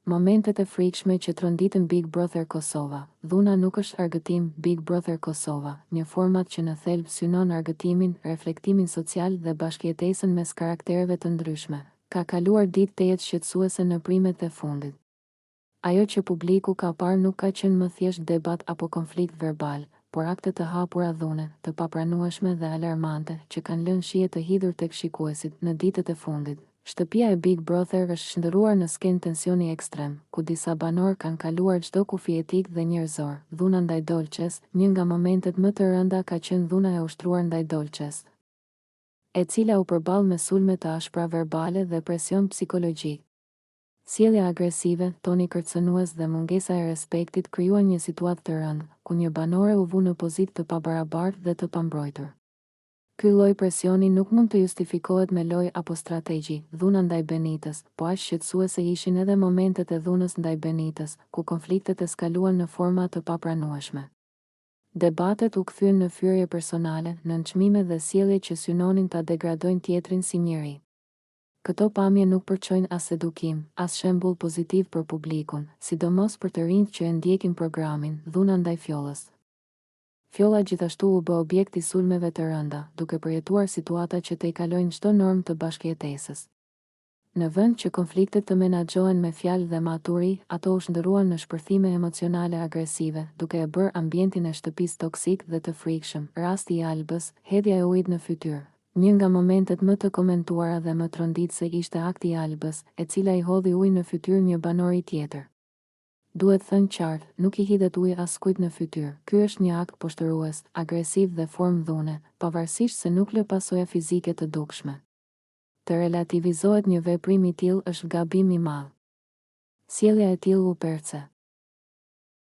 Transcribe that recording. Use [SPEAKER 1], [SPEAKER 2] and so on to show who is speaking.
[SPEAKER 1] Momentet e frikshme që tronditën Big Brother Kosova. Dhuna nuk është argëtim. Big Brother Kosova, një format që në thelb synon argëtimin, reflektimin social dhe bashkëjetesën mes karaktereve të ndryshme. Ka kaluar ditë të jetë shqetësuese në primet e fundit. Ajo që publiku ka parë nuk ka qenë më thjesht debat apo konflikt verbal, por akte të hapura dhune, të papranueshme dhe alarmante, që kanë lënë shije të hidhur tek shikuesit në ditët e fundit. Shtëpia e Big Brother është shndërruar në skenë tensioni ekstrem, ku disa banor kanë kaluar çdo kufi etik dhe njerëzor. Dhuna ndaj Dolçes, një nga momentet më të rënda ka qenë dhuna e ushtruar ndaj Dolçes, e cila u përball me sulme të ashpra verbale dhe presion psikologjik. Sjellja agresive, toni kërcënues dhe mungesa e respektit krijuan një situatë të rëndë, ku një banore u vu në pozitë të pabarabartë dhe të pambrojtur. Ky lloj presioni nuk mund të justifikohet me lojë apo strategji. Dhuna ndaj Benitës, po aq shqetësuese ishin edhe momentet e dhunës ndaj Benitës, ku konfliktet eskaluan në forma të papranueshme. Debatet u kthyen në fyrje personale, në nënçmime dhe sjellje që synonin ta degradojnë tjetrin si njeri. Këto pamje nuk përçojnë as edukim, as shembull pozitiv për publikun, sidomos për të rinjt që e ndjekin programin. Dhuna ndaj Fjollës. Fjolla gjithashtu u bë objekt i sulmeve të rënda, duke përjetuar situata që të i kalojnë çdo normë të bashkëjetesës. Në vend që konfliktet të menaxhohen me fjalë dhe maturi, ato u shndërruan në shpërthime emocionale agresive, duke e bërë ambientin e shtëpisë toksik dhe të frikshëm. Rasti i Albës, hedhja e ujit në fytyrë. Një nga momentet më të komentuara dhe më tronditëse ishte akti i Albës, e cila i hodhi ujë në fytyrë një banori tjetër. Duhet thënë qartë, nuk i hidhet ujë askujt në fytyrë. Ky është një akt poshtërues, agresiv dhe formë dhune, pavarësisht se nuk lë pasoja fizike të dukshme. Të relativizohet një veprim i tillë është gabim i madh. Sjellja e tillë u perce.